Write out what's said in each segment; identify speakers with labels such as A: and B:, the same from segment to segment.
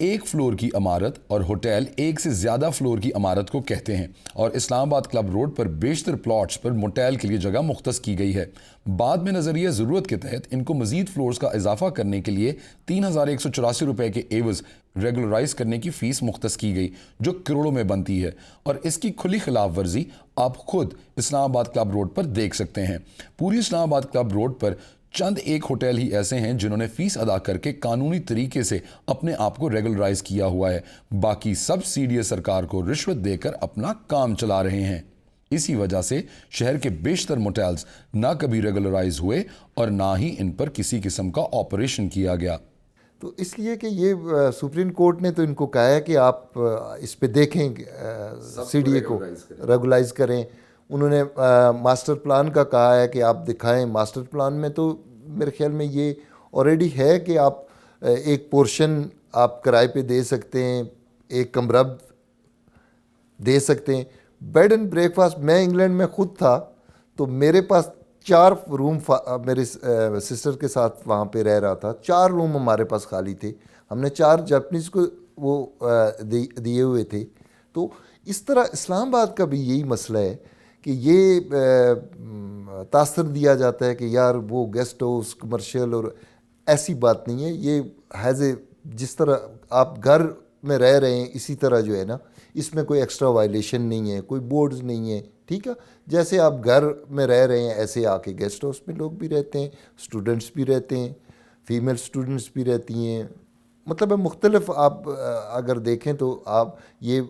A: ایک فلور کی عمارت اور ہوٹل ایک سے زیادہ فلور کی عمارت کو کہتے ہیں، اور اسلام آباد کلب روڈ پر بیشتر پلاٹس پر موٹیل کے لیے جگہ مختص کی گئی ہے۔ بعد میں نظریہ ضرورت کے تحت ان کو مزید فلورز کا اضافہ کرنے کے لیے 3184 روپے کے عوض ریگولرائز کرنے کی فیس مختص کی گئی، جو کروڑوں میں بنتی ہے، اور اس کی کھلی خلاف ورزی آپ خود اسلام آباد کلب روڈ پر دیکھ سکتے ہیں۔ پوری اسلام آباد کلب روڈ پر چند ایک ہوٹل ہی ایسے ہیں جنہوں نے فیس ادا کر کے قانونی طریقے سے اپنے آپ کو ریگولرائز کیا ہوا ہے، باقی سب CDA سرکار کو رشوت دے کر اپنا کام چلا رہے ہیں۔ اسی وجہ سے شہر کے بیشتر موٹیلز نہ کبھی ریگولرائز ہوئے اور نہ ہی ان پر کسی قسم کا آپریشن کیا گیا۔
B: تو اس لیے کہ یہ سپریم کورٹ نے تو ان کو کہا ہے کہ آپ اس پہ دیکھیں CDA کو ریگولائز کریں۔ انہوں نے ماسٹر پلان کا کہا ہے کہ آپ دکھائیں، ماسٹر پلان میں تو میرے خیال میں یہ آلریڈی ہے کہ آپ ایک پورشن آپ کرائے پہ دے سکتے ہیں، ایک کمرہ دے سکتے ہیں۔ بیڈ اینڈ بریک فاسٹ، میں انگلینڈ میں خود تھا تو میرے پاس 4 روم، میرے سسٹر کے ساتھ وہاں پہ رہ رہا تھا، 4 روم ہمارے پاس خالی تھے، ہم نے 4 جاپنیز کو وہ دیے ہوئے تھے۔ تو اس طرح اسلام آباد کا بھی یہی مسئلہ ہے کہ یہ تاثر دیا جاتا ہے کہ یار وہ گیسٹ ہاؤس کمرشل، اور ایسی بات نہیں ہے۔ یہ ایز اے جس طرح آپ گھر میں رہ رہے ہیں اسی طرح جو ہے نا، اس میں کوئی ایکسٹرا وائلیشن نہیں ہے، کوئی بورڈز نہیں ہے، ٹھیک ہے۔ جیسے آپ گھر میں رہ رہے ہیں ایسے آ کے گیسٹ ہاؤس میں لوگ بھی رہتے ہیں، اسٹوڈنٹس بھی رہتے ہیں، فیمیل اسٹوڈنٹس بھی رہتی ہیں، مطلب مختلف آپ اگر دیکھیں تو آپ یہ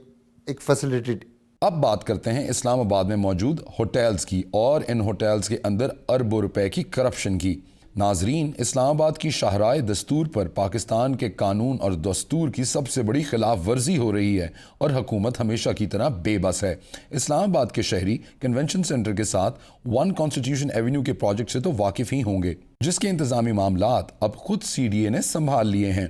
B: ایک فیسیلیٹیڈ۔
A: اب بات کرتے ہیں اسلام آباد میں موجود ہوٹلز کی اور ان ہوٹلز کے اندر اربوں روپے کی کرپشن کی۔ ناظرین، اسلام آباد کی شاہراہ دستور پر پاکستان کے قانون اور دستور کی سب سے بڑی خلاف ورزی ہو رہی ہے اور حکومت ہمیشہ کی طرح بے بس ہے۔ اسلام آباد کے شہری کنونشن سینٹر کے ساتھ 1 کانسٹیٹیوشن ایونیو کے پروجیکٹ سے تو واقف ہی ہوں گے، جس کے انتظامی معاملات اب خود CDA نے سنبھال لیے ہیں۔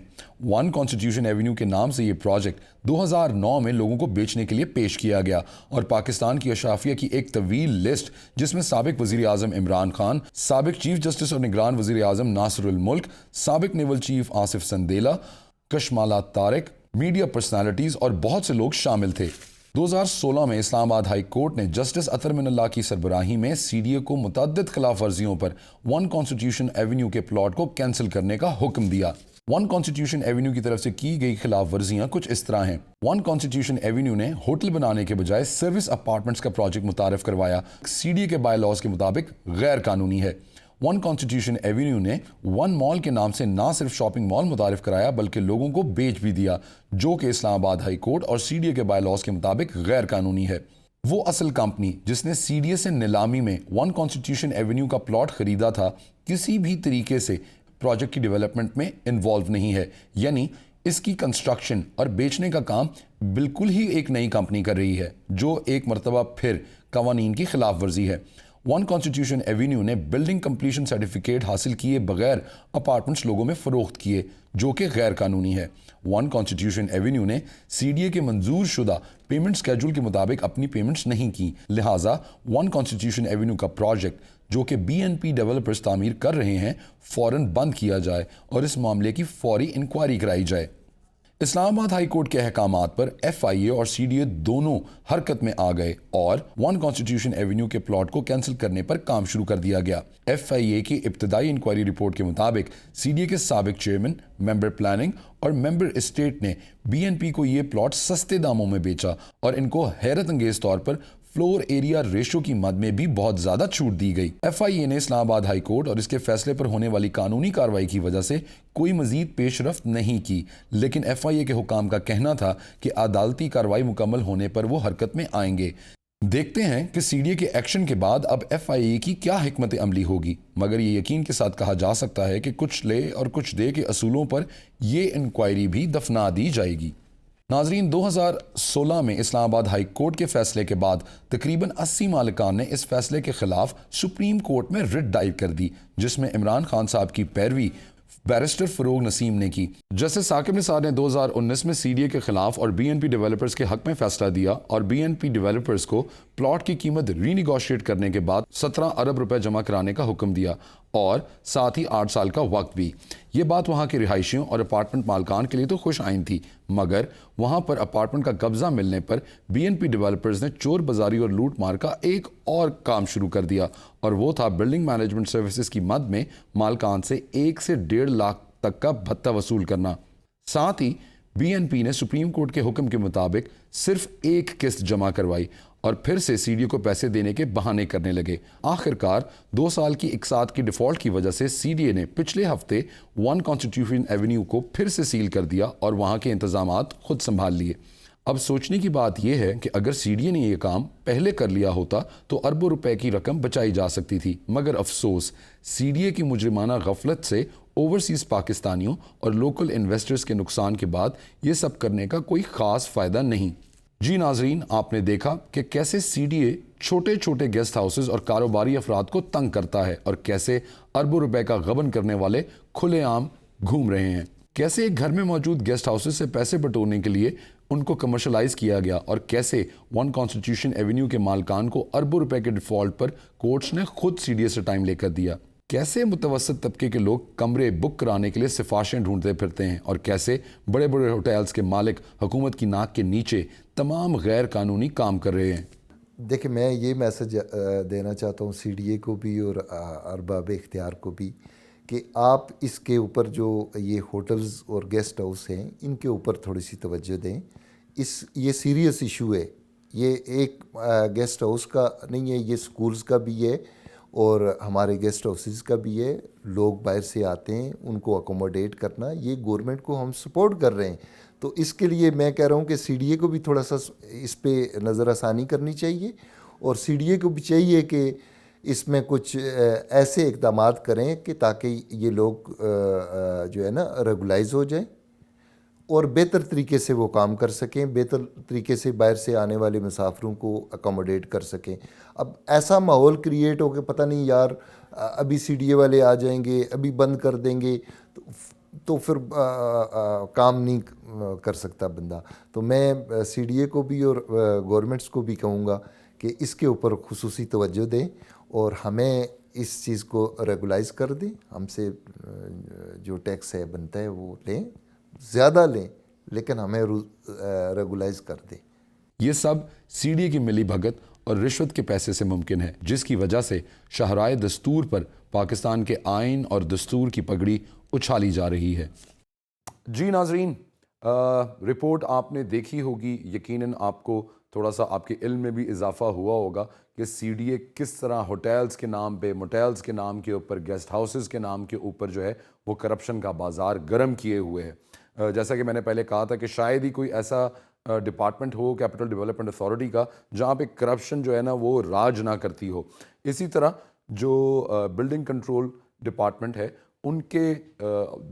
A: 1 کانسٹیٹیوشن ایونیو کے نام سے یہ پروجیکٹ 2009 میں لوگوں کو بیچنے کے لیے پیش کیا گیا، اور پاکستان کی اشرافیہ کی ایک طویل لسٹ جس میں سابق وزیر اعظم عمران خان، سابق چیف جسٹس اور نگران وزیر اعظم ناصر الملک، سابق naval chief Asif Sandila, Kashmala Tariq, media personalities اور بہت سے لوگ شامل تھے۔ 2016 میں اسلام آباد ہائی کورٹ نے جسٹس اطہر من اللہ کی سربراہی میں CDA کو متعدد خلاف ورزیوں پر 1 کانسٹیٹیوشن ایونیو کے پلاٹ کو کینسل کرنے کا حکم دیا۔ 1 کانسٹیٹیوشن ایونیو کی طرف سے کی گئی خلاف ورزیاں کچھ اس طرح ہیں۔ 1 کانسٹیٹیوشن ایونیو نے ہوٹل بنانے کے بجائے سروس اپارٹمنٹس کا پروجیکٹ متعارف کروایا، CDA کے بائی لاز کے مطابق غیر قانونی ہے۔ 1 کانسٹیٹیوشن ایونیو نے 1 مال کے نام سے نہ صرف شاپنگ مال متعارف کرایا بلکہ لوگوں کو بیچ بھی دیا، جو کہ اسلام آباد ہائی کورٹ اور CDA کے بائی لاز کے مطابق غیر قانونی ہے۔ وہ اصل کمپنی جس نے CDA سے نیلامی میں 1 کانسٹیٹیوشن ایونیو کا پلاٹ خریدا تھا، کسی بھی طریقے سے پروجیکٹ کی ڈیولپمنٹ میں انوالو نہیں ہے، یعنی اس کی کنسٹرکشن اور بیچنے کا کام بالکل ہی ایک نئی کمپنی کر رہی ہے، جو ایک مرتبہ پھر قوانین کی خلاف ورزی ہے۔ 1 کانسٹیٹیوشن ایونیو نے بلڈنگ کمپلیشن سرٹیفکیٹ حاصل کیے بغیر اپارٹمنٹس لوگوں میں فروخت کیے، جو کہ غیر قانونی ہے۔ 1 کانسٹیٹیوشن ایونیو نے CDA کے منظور شدہ پیمنٹ سکیجول کے مطابق اپنی پیمنٹس نہیں کی، لہٰذا 1 کانسٹیٹیوشن ایونیو کا پروجیکٹ جو کہ BNP ڈیولپرز تعمیر کر رہے ہیں فوراً بند کیا جائے اور اس معاملے کی فوری انکوائری کرائی جائے۔ اسلام آباد ہائی کورٹ کے احکامات پر FIA اور CDA دونوں حرکت میں آ گئے اور 1 کانسٹیٹیوشن ایونیو کے پلاٹ کو کینسل کرنے پر کام شروع کر دیا گیا۔ FIA کی ابتدائی انکوائری رپورٹ کے مطابق CDA کے سابق چیئرمین، ممبر پلاننگ اور ممبر اسٹیٹ نے BNP کو یہ پلاٹ سستے داموں میں بیچا اور ان کو حیرت انگیز طور پر فلور ایریا ریشو کی مد میں بھی بہت زیادہ چھوٹ دی گئی۔ FIA نے اسلام آباد ہائی کورٹ اور اس کے فیصلے پر ہونے والی قانونی کارروائی کی وجہ سے کوئی مزید پیش رفت نہیں کی، لیکن FIA کے حکام کا کہنا تھا کہ عدالتی کارروائی مکمل ہونے پر وہ حرکت میں آئیں گے۔ دیکھتے ہیں کہ CDA کے ایکشن کے بعد اب FIA کی کیا حکمت عملی ہوگی، مگر یہ یقین کے ساتھ کہا جا سکتا ہے کہ کچھ لے اور کچھ دے کے اصولوں پر یہ انکوائری بھی دفنا دی جائے گی۔ ناظرین، 2016 میں اسلام آباد ہائی کورٹ کے فیصلے کے بعد تقریباً 80 مالکان نے اس فیصلے کے خلاف سپریم کورٹ میں رٹ دائر کر دی، جس میں عمران خان صاحب کی پیروی بیرسٹر فروغ نسیم نے کی۔ جسٹس ثاقب نثار نے 2019 میں CDA کے خلاف اور BNP ڈیولپرز کے حق میں فیصلہ دیا اور BNP ڈیولپرز کو پلاٹ کی قیمت ری نیگوشیٹ کرنے کے بعد 17 ارب روپے جمع کرانے کا حکم دیا اور ساتھ ہی 8 سال کا وقت بھی۔ یہ بات وہاں کے رہائشیوں اور اپارٹمنٹ مالکان کے لیے تو خوش آئند تھی، مگر وہاں پر اپارٹمنٹ کا قبضہ ملنے پر بی این پی ڈیولپرز نے چور بازاری اور لوٹ مار کا ایک اور کام شروع کر دیا، اور وہ تھا بلڈنگ مینجمنٹ سروسز کی مد میں مالکان سے 1 سے 1.5 لاکھ تک کا بھتہ وصول کرنا۔ ساتھ ہی بی این پی نے سپریم کورٹ کے حکم کے مطابق صرف ایک قسط جمع کروائی اور پھر سے سی ڈی اے کو پیسے دینے کے بہانے کرنے لگے۔ آخر کار 2 سال کی اقساط کی ڈیفالٹ کی وجہ سے سی ڈی اے نے پچھلے ہفتے 1 کانسٹیٹیوشن ایونیو کو پھر سے سیل کر دیا اور وہاں کے انتظامات خود سنبھال لیے۔ اب سوچنے کی بات یہ ہے کہ اگر سی ڈی اے نے یہ کام پہلے کر لیا ہوتا تو اربوں روپے کی رقم بچائی جا سکتی تھی، مگر افسوس سی ڈی اے کی مجرمانہ غفلت سے اوورسیز پاکستانیوں اور لوکل انویسٹرز کے نقصان کے بعد یہ سب کرنے کا کوئی خاص فائدہ نہیں۔ جی ناظرین، آپ نے دیکھا کہ کیسے سی ڈی اے چھوٹے چھوٹے گیسٹ ہاؤسز اور کاروباری افراد کو تنگ کرتا ہے اور کیسے اربوں روپے کا غبن کرنے والے کھلے عام گھوم رہے ہیں، کیسے ایک گھر میں موجود گیسٹ ہاؤسز سے پیسے بٹورنے کے لیے ان کو کمرشلائز کیا گیا، اور کیسے 1 کانسٹیٹیوشن ایونیو کے مالکان کو اربوں روپے کے ڈیفالٹ پر کورٹس نے خود سی ڈی اے سے ٹائم لے کر دیا، کیسے متوسط طبقے کے لوگ کمرے بک کرانے کے لیے سفارشیں ڈھونڈتے پھرتے ہیں، اور کیسے بڑے بڑے ہوٹلز کے مالک حکومت کی ناک کے نیچے تمام غیر قانونی کام کر رہے ہیں۔
B: دیکھیں، میں یہ میسج دینا چاہتا ہوں سی ڈی اے کو بھی اور ارباب اختیار کو بھی کہ آپ اس کے اوپر جو یہ ہوٹلز اور گیسٹ ہاؤس ہیں ان کے اوپر تھوڑی سی توجہ دیں۔ یہ سیریس ایشو ہے، یہ ایک گیسٹ ہاؤس کا نہیں ہے، یہ سکولز کا بھی ہے اور ہمارے گیسٹ ہاؤسز کا بھی ہے۔ لوگ باہر سے آتے ہیں، ان کو اکوموڈیٹ کرنا، یہ گورنمنٹ کو ہم سپورٹ کر رہے ہیں، تو اس کے لیے میں کہہ رہا ہوں کہ سی ڈی اے کو بھی تھوڑا سا اس پہ نظر ثانی کرنی چاہیے، اور سی ڈی اے کو بھی چاہیے کہ اس میں کچھ ایسے اقدامات کریں کہ تاکہ یہ لوگ جو ہے نا ریگولائز ہو جائیں اور بہتر طریقے سے وہ کام کر سکیں، بہتر طریقے سے باہر سے آنے والے مسافروں کو اکوموڈیٹ کر سکیں۔ اب ایسا ماحول کریٹ ہو کہ پتہ نہیں یار ابھی سی ڈی اے والے آ جائیں گے، ابھی بند کر دیں گے، تو پھر کام نہیں کر سکتا بندہ۔ تو میں سی ڈی اے کو بھی اور گورنمنٹس کو بھی کہوں گا کہ اس کے اوپر خصوصی توجہ دیں اور ہمیں اس چیز کو ریگولائز کر دیں، ہم سے جو ٹیکس ہے بنتا ہے وہ لیں، زیادہ لیں، لیکن ہمیں ریگولائز کر دیں۔
A: یہ سب سی ڈی اے کی ملی بھگت اور رشوت کے پیسے سے ممکن ہے، جس کی وجہ سے شاہراہ دستور پر پاکستان کے آئین اور دستور کی پگڑی اچھالی جا رہی ہے۔ جی ناظرین، رپورٹ آپ نے دیکھی ہوگی، یقیناً آپ کو تھوڑا سا آپ کے علم میں بھی اضافہ ہوا ہوگا کہ سی ڈی اے کس طرح ہوٹلز کے نام پہ، موٹیلز کے نام کے اوپر، گیسٹ ہاؤسز کے نام کے اوپر جو ہے وہ کرپشن کا بازار گرم کیے ہوئے ہے۔ جیسا کہ میں نے پہلے کہا تھا کہ شاید ہی کوئی ایسا ڈپارٹمنٹ ہو کیپٹل ڈیولپمنٹ اتھارٹی کا جہاں پہ کرپشن جو ہے نا وہ راج نہ کرتی ہو۔ اسی طرح جو بلڈنگ کنٹرول ڈپارٹمنٹ ہے ان کے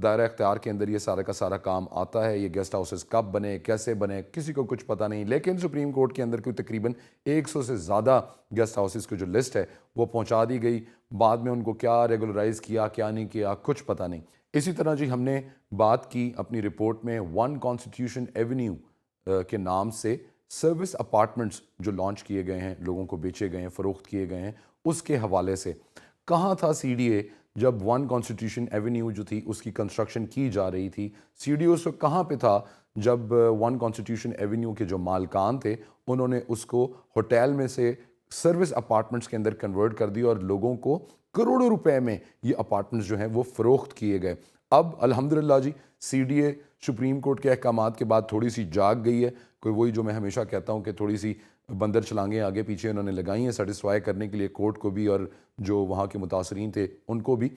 A: دائرہ اختیار کے اندر یہ سارا کا سارا کام آتا ہے۔ یہ گیسٹ ہاؤسز کب بنے، کیسے بنے، کسی کو کچھ پتہ نہیں، لیکن سپریم کورٹ کے اندر کوئی تقریباً 100 سے زیادہ گیسٹ ہاؤسز کی جو لسٹ ہے وہ پہنچا دی گئی۔ بعد میں ان کو کیا ریگولرائز کیا، کیا نہیں کیا، کچھ پتہ نہیں۔ اسی طرح جی ہم نے بات کی اپنی رپورٹ میں 1 کانسٹیٹیوشن ایونیو کے نام سے سروس اپارٹمنٹس جو لانچ کیے گئے ہیں، لوگوں کو بیچے گئے ہیں، فروخت کیے گئے ہیں، اس کے حوالے سے کہاں تھا سی ڈی اے جب 1 کانسٹیٹیوشن ایونیو جو تھی اس کی کنسٹرکشن کی جا رہی تھی؟ سی ڈی او اس وقت کہاں پہ تھا جب 1 کانسٹیٹیوشن ایونیو کے جو مالکان تھے انہوں نے اس کو ہوٹل میں سے سروس اپارٹمنٹس کے اندر کنورٹ کر دیا اور لوگوں کو کروڑوں روپے میں یہ اپارٹمنٹس جو ہیں وہ فروخت کیے گئے؟ اب الحمدللہ جی C D A supreme court کے احکامات کے بعد تھوڑی سی جاگ گئی ہے، کوئی وہی جو میں ہمیشہ کہتا ہوں کہ تھوڑی سی بندر چلانگیں آگے پیچھے انہوں نے لگائی ہیں سیٹسفائی کرنے کے لیے کورٹ کو بھی اور جو وہاں کے متاثرین تھے ان کو بھی۔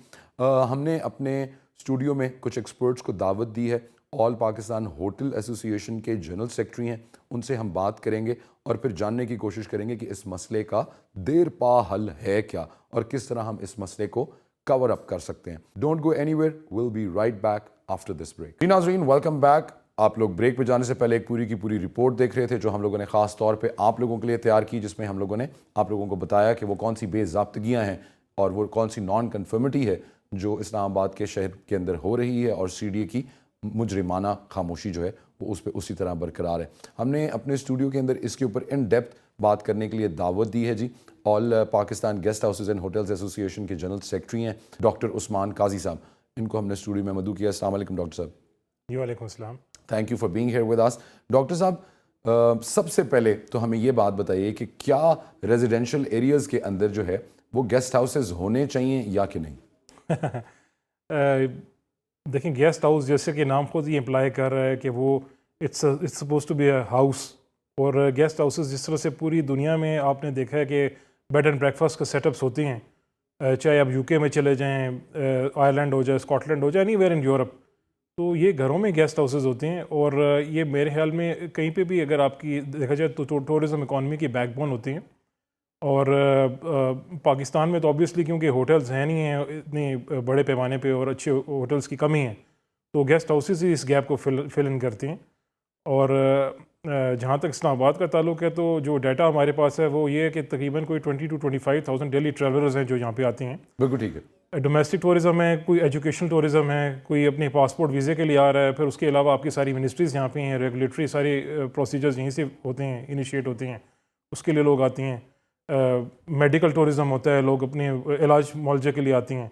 A: ہم نے اپنے اسٹوڈیو میں کچھ ایکسپرٹس کو دعوت دی ہے، آل پاکستان ہوٹل ایسوسی ایشن کے جنرل سیکرٹری ہیں، ان سے ہم بات کریں گے اور پھر جاننے کی کوشش کریں گے کہ اس مسئلے کا دیر پا حل ہے کیا اور کس طرح ہم اس مسئلے کو کور اپ کر سکتے ہیں۔ Don't go anywhere, we'll be right back after this break. ناظرین ویلکم بیک۔ آپ لوگ بریک پہ جانے سے پہلے ایک پوری کی پوری رپورٹ دیکھ رہے تھے جو ہم لوگوں نے خاص طور پہ آپ لوگوں کے لیے تیار کی، جس میں ہم لوگوں نے آپ لوگوں کو بتایا کہ وہ کون سی بے ضابطگیاں ہیں اور وہ کون سی نان کنفرمٹی ہے جو اسلام آباد کے شہر کے اندر ہو رہی ہے اور سی ڈی اے کی مجرمانہ خاموشی جو ہے وہ اس پہ اسی طرح برقرار ہے. ہم نے اپنے اسٹوڈیو کے اندر اس کے اوپر ان ڈیپتھ بات کرنے کے لیے دعوت دی ہے جی. All Pakistan guest houses and hotels association کے جنرل سیکرٹری ہیں ڈاکٹر عثمان قاضی صاحب. ان کو ہم نے اسٹوڈیو میں مدعو کیا. السلام علیکم ڈاکٹر صاحب.
C: جی وعلیکم السلام.
A: Thank you for being here with us. Doctor صاحب سب سے پہلے تو ہمیں یہ بات بتائیے کہ کیا ریزیڈینشیل ایریاز کے اندر جو ہے وہ گیسٹ ہاؤسز ہونے چاہیے یا کہ نہیں؟
C: دیکھیں گیسٹ ہاؤس جیسے کہ نام خود ہی امپلائی کر رہا ہے کہ وہ it's supposed to be a house. اور گیسٹ ہاؤسز جس طرح سے پوری دنیا میں آپ نے دیکھا ہے کہ بیڈ اینڈ بریک فاسٹ کا سیٹ اپس ہوتی ہیں, چاہے آپ یو کے میں چلے جائیں, آئرلینڈ ہو جائے, اسکاٹ لینڈ ہو جائے, اینی ویئر ان یورپ, تو یہ گھروں میں گیسٹ ہاؤسز ہوتے ہیں. اور یہ میرے خیال میں کہیں پہ بھی اگر آپ کی دیکھا جائے تو ٹورزم اکانومی کی بیک بون ہوتی ہیں. اور پاکستان میں تو آبویسلی کیونکہ ہوٹلز ہیں نہیں ہیں اتنے بڑے پیمانے پہ اور اچھے ہوٹلز کی کمی ہے, تو گیسٹ ہاؤسز ہی اس گیپ کو فل ان کرتی ہیں. اور جہاں تک اسلام آباد کا تعلق ہے تو جو ڈیٹا ہمارے پاس ہے وہ یہ ہے کہ تقریباً کوئی 20,000 to 25,000 ڈیلی ٹریولرز ہیں جو یہاں پہ آتے ہیں.
A: بالکل ٹھیک ہے.
C: ڈومیسٹک ٹورزم ہے, کوئی ایجوکیشنل ٹورزم ہے, کوئی اپنے پاسپورٹ ویزے کے لیے آ رہا ہے. پھر اس کے علاوہ آپ کی ساری منسٹریز یہاں پہ ہیں, ریگولیٹری سارے پروسیجرز یہیں سے ہوتے ہیں, انیشیٹ ہوتے ہیں, اس کے لیے لوگ آتے ہیں. میڈیکل ٹورزم ہوتا ہے, لوگ اپنے علاج معالجے کے لیے آتے ہیں.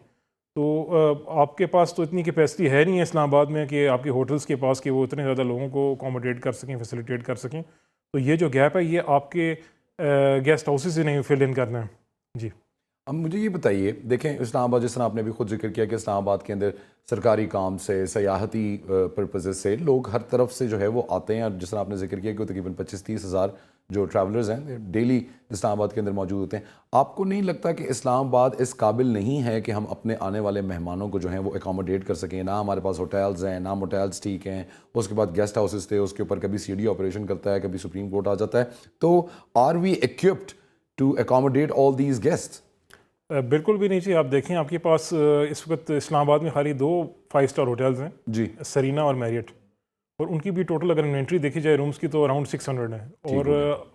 C: تو آپ کے پاس تو اتنی کیپیسٹی ہے نہیں ہے اسلام آباد میں کہ آپ کے ہوٹلز کے پاس کہ وہ اتنے زیادہ لوگوں کو اکوموڈیٹ کر سکیں, فیسیلیٹیٹ کر سکیں. تو یہ جو گیپ ہے یہ آپ کے گیسٹ ہاؤسز سے نہیں فل ان کرنا ہے. جی
A: اب مجھے یہ بتائیے, دیکھیں اسلام آباد جس طرح آپ نے بھی خود ذکر کیا کہ اسلام آباد کے اندر سرکاری کام سے, سیاحتی پرپزز سے لوگ ہر طرف سے جو ہے وہ آتے ہیں. اور جس طرح آپ نے ذکر کیا کہ وہ تقریباً 25-30 ہزار جو ٹریولرز ہیں ڈیلی اسلام آباد کے اندر موجود ہوتے ہیں. آپ کو نہیں لگتا کہ اسلام آباد اس قابل نہیں ہے کہ ہم اپنے آنے والے مہمانوں کو جو ہیں وہ اکوموڈیٹ کر سکیں؟ نہ ہمارے پاس ہوٹلز ہیں, نہ موٹیلز ٹھیک ہیں, اس کے بعد گیسٹ ہاؤسز تھے, اس کے اوپر کبھی سی ڈی آپریشن کرتا ہے, کبھی سپریم کورٹ آ جاتا ہے. تو are we equipped to accommodate all these guest?
C: بالکل بھی نہیں چاہیے. آپ دیکھیں آپ کے پاس اس وقت اسلام آباد میں خالی 2 5 اسٹار ہوٹلز ہیں
A: جی,
C: سرینا اور میریٹ, اور ان کی بھی ٹوٹل اگر انوینٹری دیکھی جائے رومز کی تو اراؤنڈ 600 ہے. اور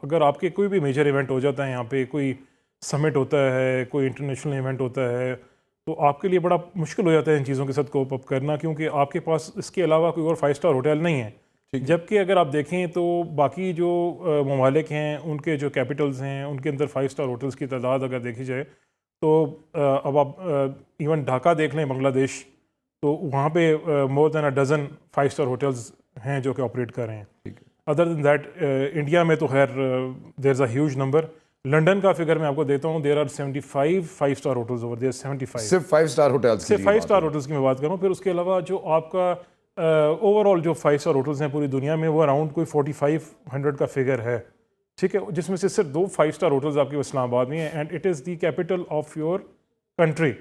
C: اگر آپ کے کوئی بھی میجر ایونٹ ہو جاتا ہے, یہاں پہ کوئی سمٹ ہوتا ہے, کوئی انٹرنیشنل ایونٹ ہوتا ہے, تو آپ کے لیے بڑا مشکل ہو جاتا ہے ان چیزوں کے ساتھ کوپ اپ کرنا, کیونکہ آپ کے پاس اس کے علاوہ کوئی اور 5 اسٹار ہوٹل نہیں ہے. جبکہ اگر آپ دیکھیں تو باقی جو ممالک ہیں ان کے جو کیپٹلز ہیں ان کے اندر 5 اسٹار ہوٹلز کی تعداد اگر دیکھی جائے تو اب آپ ایون ڈھاکہ دیکھ لیں بنگلہ دیش, تو وہاں پہ مور دین اے ڈزن 5 اسٹار ہوٹلز ہیں جو کہ آپریٹ کر رہے ہیں. ادر دین دیٹ انڈیا میں تو خیر there is a huge number. London کا فگر میں آپ کو دیتا ہوں, there are 75 5 star hotels over there, 75
A: صرف 5 اسٹار ہوٹلز,
C: صرف 5 اسٹار ہوٹلز کی میں بات کروں. پھر اس کے علاوہ جو آپ کا اوور آل جو 5 اسٹار ہوٹلز ہیں پوری دنیا میں وہ اراؤنڈ کوئی 4500 کا فگر ہے, ٹھیک ہے, جس میں سے صرف 2 5 اسٹار ہوٹلز آپ کے اسلام آباد میں ہیں, and it is the capital of your country.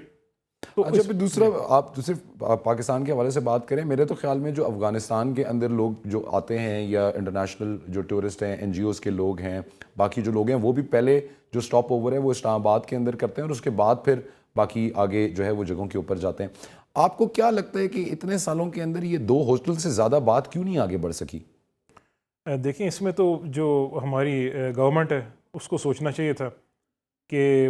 C: تو
A: اچھا پھر دوسرا, آپ صرف پاکستان کے حوالے سے بات کریں, میرے تو خیال میں جو افغانستان کے اندر لوگ جو آتے ہیں یا انٹرنیشنل جو ٹورسٹ ہیں, این جی اوز کے لوگ ہیں, باقی جو لوگ ہیں, وہ بھی پہلے جو سٹاپ اوور ہے وہ اسلام آباد کے اندر کرتے ہیں اور اس کے بعد پھر باقی آگے جو ہے وہ جگہوں کے اوپر جاتے ہیں. آپ کو کیا لگتا ہے کہ اتنے سالوں کے اندر یہ 2 ہوسٹل سے زیادہ بات کیوں نہیں آگے بڑھ سکی؟
C: دیکھیں اس میں تو جو ہماری گورنمنٹ ہے اس کو سوچنا چاہیے تھا کہ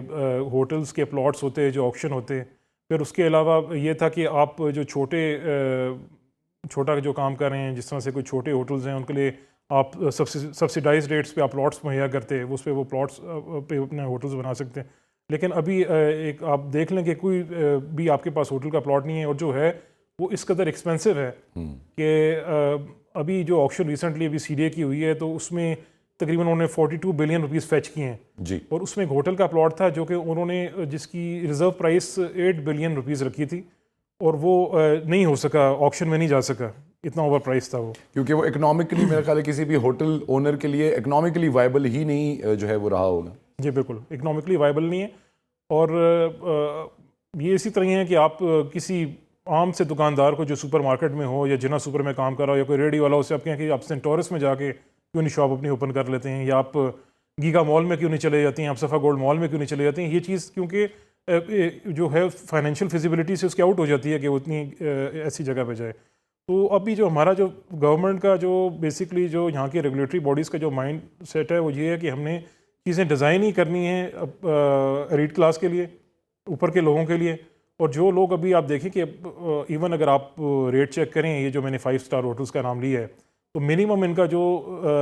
C: ہوٹلز کے پلاٹس ہوتے جو آکشن ہوتے, پھر اس کے علاوہ یہ تھا کہ آپ جو چھوٹا جو کام کر رہے ہیں, جس طرح سے کوئی چھوٹے ہوٹلز ہیں ان کے لیے آپ سبسیڈائز ریٹس پہ آپ پلاٹس مہیا کرتے, اس پہ وہ پلاٹس پہ اپنے ہوٹلز بنا سکتے ہیں. لیکن ابھی ایک آپ دیکھ لیں کہ کوئی بھی آپ کے پاس ہوٹل کا پلاٹ نہیں ہے, اور جو ہے وہ اس قدر ایکسپینسو ہے کہ ابھی جو آکشن ریسنٹلی ابھی سی ڈی اے کی ہوئی ہے تو اس میں تقریباً انہوں نے 42 بلین روپیز فیچ کیے ہیں
A: جی,
C: اور اس میں ایک ہوٹل کا پلاٹ تھا جو کہ انہوں نے جس کی ریزرو پرائس 8 بلین روپیز رکھی تھی, اور وہ نہیں ہو سکا, آکشن میں نہیں جا سکا, اتنا اوور پرائس تھا وہ,
A: کیونکہ وہ اکنامکلی میرا خیال ہے کسی بھی ہوٹل اونر کے لیے اکنامکلی وائبل ہی نہیں جو ہے وہ رہا ہوگا.
C: جی بالکل اکنامکلی وائبل نہیں ہے. اور یہ اسی طرح ہے کہ آپ کسی عام سے دکاندار کو جو سپر مارکیٹ میں ہو یا جنا سپر میں کام کر رہا ہو یا کوئی ریڈی والا ہو, سے آپ کہیں کہ آپ سینٹورس میں جا کے کیوں نہیں شاپ اپنی اوپن کر لیتے ہیں, یا آپ گیگا مال میں کیوں نہیں چلے جاتے ہیں, آپ صفا گولڈ مال میں کیوں نہیں چلے جاتے ہیں. یہ چیز کیونکہ جو ہے فائنینشیل فیزیبلٹی سے اس کی آؤٹ ہو جاتی ہے کہ وہ اتنی ایسی جگہ پہ جائے. تو ابھی جو ہمارا جو گورنمنٹ کا جو بیسکلی جو یہاں کی ریگولیٹری باڈیز کا جو مائنڈ سیٹ ہے وہ یہ ہے کہ ہم نے چیزیں ڈیزائن ہی کرنی ہیں ایلیٹ کلاس کے لیے, اوپر کے لوگوں کے لیے. اور جو لوگ ابھی آپ دیکھیں کہ ایون اگر آپ ریٹ چیک کریں, یہ جو میں نے 5 اسٹار ہوٹلز کا نام لیا ہے, تو منیمم ان کا جو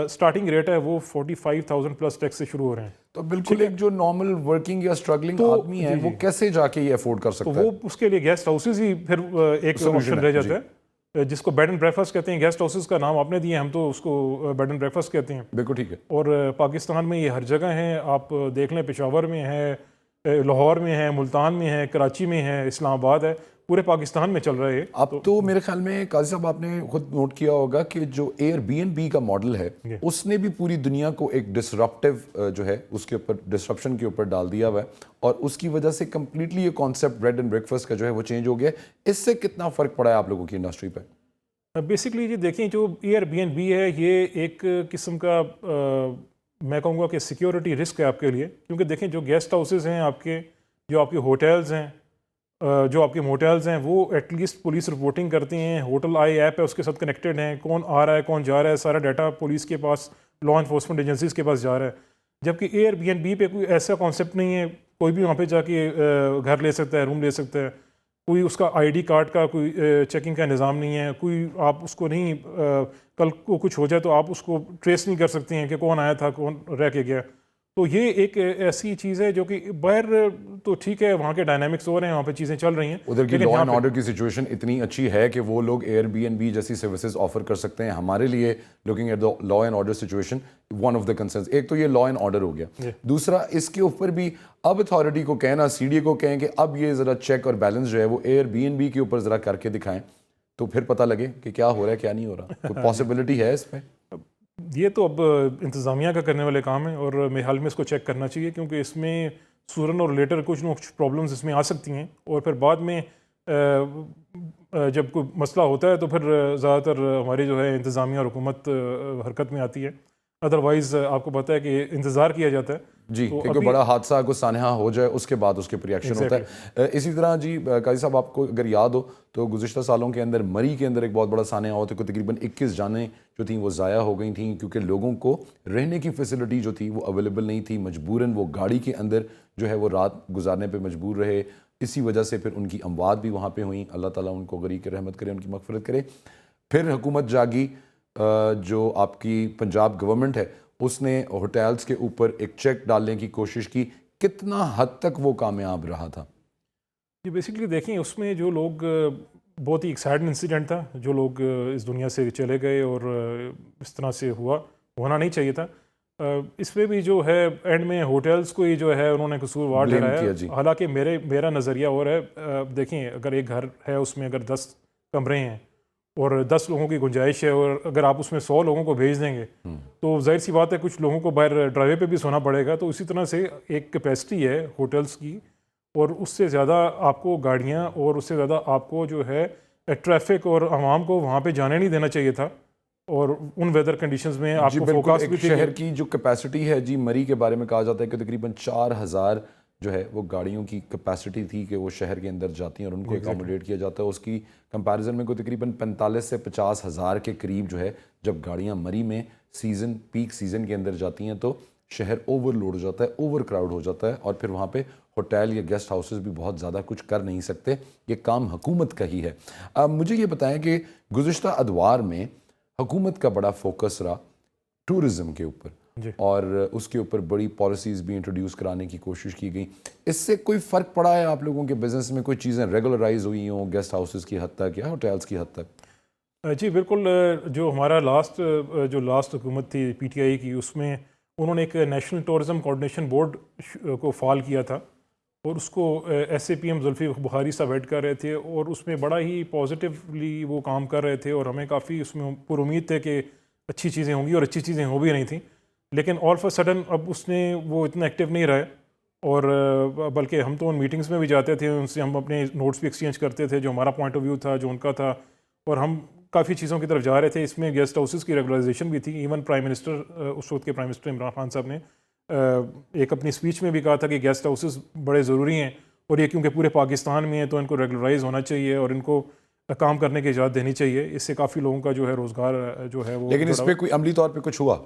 C: اسٹارٹنگ ریٹ ہے وہ 45,000 پلس ٹیکس سے شروع ہو رہے ہیں.
A: تو بالکل ایک جو نارمل ورکنگ یا اسٹرگلنگ آدمی ہے وہ کیسے جا کے یہ افورڈ کر
C: تو
A: سکتا ہے؟
C: وہ اس کے لیے گیسٹ ہاؤسز ہی پھر ایک آپشن رہ جاتا ہے, جس کو بیڈ اینڈ بریکفاسٹ کہتے ہیں. گیسٹ ہاؤسز کا نام آپ نے دیا, ہم تو اس کو بیڈ اینڈ بریکفاسٹ کہتے ہیں.
A: بالکل ٹھیک ہے.
C: اور پاکستان میں یہ ہر جگہ ہیں, آپ دیکھ لیں پشاور میں ہے, لاہور میں ہے, ملتان میں ہے, کراچی میں ہے, اسلام آباد ہے, پورے پاکستان میں چل رہا ہے.
A: اب تو میرے خیال میں قاضی صاحب آپ نے خود نوٹ کیا ہوگا کہ جو ایئر بی این بی کا ماڈل ہے اس نے بھی پوری دنیا کو ایک ڈسرپٹیو جو ہے اس کے اوپر ڈسرپشن کے اوپر ڈال دیا ہوا ہے, اور اس کی وجہ سے کمپلیٹلی یہ کانسیپٹ بیڈ اینڈ بریکفاسٹ کا جو ہے وہ چینج ہو گیا. اس سے کتنا فرق پڑا ہے آپ لوگوں کی انڈسٹری پہ؟
C: بیسکلی جی دیکھیں, جو ایئر بی این بی ہے یہ ایک قسم کا میں کہوں گا کہ سیکیورٹی رسک ہے آپ کے لیے. کیونکہ دیکھیں جو گیسٹ ہاؤسز ہیں آپ کے, جو آپ کے ہوٹلز ہیں, جو آپ کے موٹیلز ہیں, وہ ایٹ لیسٹ پولیس رپورٹنگ کرتے ہیں, ہوٹل آئی ایپ ہے اس کے ساتھ کنیکٹڈ ہیں, کون آ رہا ہے کون جا رہا ہے, سارا ڈیٹا پولیس کے پاس, لا انفورسمنٹ ایجنسیز کے پاس جا رہا ہے. جبکہ ایئر بی این بی پہ کوئی ایسا کانسیپٹ نہیں ہے, کوئی بھی وہاں پہ جا کے گھر لے سکتا ہے, روم لے سکتا ہے, کوئی اس کا آئی ڈی کارڈ کا کوئی چیکنگ کا نظام نہیں ہے, کوئی آپ اس کو نہیں, کل کو کچھ ہو جائے تو آپ اس کو ٹریس نہیں کر سکتے ہیں کہ کون آیا تھا کون رہ کے گیا. تو یہ ایک ایسی چیز ہے جو کہ باہر تو ٹھیک ہے وہاں کے ڈائنامکس ہو رہے ہیں, وہاں پہ چیزیں چل رہی ہیں,
A: ادھر کی لا اینڈ آرڈر کی سچویشن اتنی اچھی ہے کہ وہ لوگ ایئر بی این بی جیسی سروسز آفر کر سکتے ہیں. ہمارے لیے looking at the law and order situation one of the concerns, ایک تو یہ لا اینڈ آرڈر ہو گیا, دوسرا اس کے اوپر بھی اب اتھارٹی کو کہنا, سی ڈی کو کہیں کہ اب یہ ذرا چیک اور بیلنس جو ہے وہ ایئر بی این بی کے اوپر ذرا کر کے دکھائیں, تو پھر پتہ لگے کہ کیا ہو رہا ہے کیا نہیں ہو رہا. کوئی پاسبلٹی ہے اس پہ؟
C: یہ تو اب انتظامیہ کا کرنے والے کام ہیں, اور میرے حال میں اس کو چیک کرنا چاہیے, کیونکہ اس میں سورن اور لیٹر کچھ نہ کچھ پرابلمز اس میں آ سکتی ہیں, اور پھر بعد میں جب کوئی مسئلہ ہوتا ہے تو پھر زیادہ تر ہماری جو ہے انتظامیہ اور حکومت حرکت میں آتی ہے. ادروائز آپ کو پتہ ہے کہ انتظار کیا جاتا ہے
A: جی, کیونکہ بڑا حادثہ کو سانحہ ہو جائے اس کے بعد اس کے پر ریئیکشن ہوتا ہے. اسی طرح جی قاضی صاحب آپ کو اگر یاد ہو تو گزشتہ سالوں کے اندر مری کے اندر ایک بہت بڑا سانحہ ہوا تھا, کہ تقریباً 21 جانیں جو تھیں وہ ضائع ہو گئی تھیں, کیونکہ لوگوں کو رہنے کی فیسلٹی جو تھی وہ اویلیبل نہیں تھی, مجبوراً وہ گاڑی کے اندر جو ہے وہ رات گزارنے پہ مجبور رہے. اسی وجہ سے پھر ان کی اموات بھی وہاں پہ ہوئیں, اللہ تعالیٰ ان کو غریق رحمت کرے, ان کی مغفرت کرے. پھر حکومت جاگی, جو آپ کی پنجاب گورنمنٹ ہے اس نے ہوٹلز کے اوپر ایک چیک ڈالنے کی کوشش کی, کتنا حد تک وہ کامیاب رہا تھا؟
C: یہ بیسکلی دیکھیں اس میں جو لوگ, بہت ہی ایک سیڈ انسیڈنٹ تھا, جو لوگ اس دنیا سے چلے گئے اور اس طرح سے ہونا نہیں چاہیے تھا. اس میں بھی جو ہے اینڈ میں ہوٹلز کو ہی جو ہے انہوں نے قصوروار ٹھہرایا. حالانکہ میرا نظریہ اور ہے, دیکھیں اگر ایک گھر ہے اس میں اگر 10 کمرے ہیں اور 10 لوگوں کی گنجائش ہے, اور اگر آپ اس میں 100 لوگوں کو بھیج دیں گے تو ظاہر سی بات ہے کچھ لوگوں کو باہر ڈرائیوے پہ بھی سونا پڑے گا. تو اسی طرح سے ایک کیپیسٹی ہے ہوٹلز کی, اور اس سے زیادہ آپ کو گاڑیاں اور اس سے زیادہ آپ کو جو ہے ٹریفک اور عوام کو وہاں پہ جانے نہیں دینا چاہیے تھا. اور ان ویدر کنڈیشنز میں آپ کو فوکس بھی تھی.
A: شہر کی جو کیپیسٹی ہے جی, مری کے بارے میں کہا جاتا ہے کہ تقریباً 4000 جو ہے وہ گاڑیوں کی کیپیسٹی تھی کہ وہ شہر کے اندر جاتی ہیں اور ان کو اکاموڈیٹ کیا جاتا ہے. اس کی کمپیریزن میں کوئی تقریباً 45 سے 50 ہزار کے قریب جو ہے جب گاڑیاں مری میں پیک سیزن کے اندر جاتی ہیں تو شہر اوور لوڈ ہو جاتا ہے, اوور کراؤڈ ہو جاتا ہے, اور پھر وہاں پہ ہوٹل یا گیسٹ ہاؤسز بھی بہت زیادہ کچھ کر نہیں سکتے. یہ کام حکومت کا ہی ہے. مجھے یہ بتائیں کہ گزشتہ ادوار میں حکومت کا بڑا فوکس رہا ٹورزم کے اوپر, اور اس کے اوپر بڑی پالیسیز بھی انٹروڈیوس کرانے کی کوشش کی گئی. اس سے کوئی فرق پڑا ہے آپ لوگوں کے بزنس میں, کوئی چیزیں ریگولرائز ہوئی ہوں گیسٹ ہاؤسز کی حد تک یا ہوٹلز کی حد تک؟
C: جی بالکل, جو ہمارا لاسٹ حکومت تھی پی ٹی آئی کی, اس میں انہوں نے ایک نیشنل ٹورزم کوآرڈینیشن بورڈ کو فعال کیا تھا, اور اس کو S A P M Zulfi Bukhari sahab head کر رہے تھے, اور اس میں بڑا ہی پازیٹیولی وہ کام کر رہے تھے, اور ہمیں کافی اس میں پر امید تھے کہ اچھی چیزیں ہوں گی, اور اچھی چیزیں ہو بھی رہی تھیں. لیکن آل آف اے سڈن اب اس نے وہ اتنا ایکٹیو نہیں رہے, اور بلکہ ہم تو ان میٹنگز میں بھی جاتے تھے, ان سے ہم اپنے نوٹس بھی ایکسچینج کرتے تھے, جو ہمارا پوائنٹ آف ویو تھا جو ان کا تھا, اور ہم کافی چیزوں کی طرف جا رہے تھے. اس میں گیسٹ ہاؤسز کی ریگولائزیشن بھی تھی. ایون پرائم منسٹر, اس وقت کے پرائم منسٹر عمران خان صاحب نے ایک اپنی اسپیچ میں بھی کہا تھا کہ گیسٹ ہاؤسز بڑے ضروری ہیں, اور یہ کیونکہ پورے پاکستان میں ہیں تو ان کو ریگولرائز ہونا چاہیے اور ان کو کام کرنے کی اجازت دینی چاہیے. اس سے کافی لوگوں کا جو ہے روزگار جو ہے وہ,
A: لیکن اس پہ کوئی عملی طور پہ کچھ ہوا؟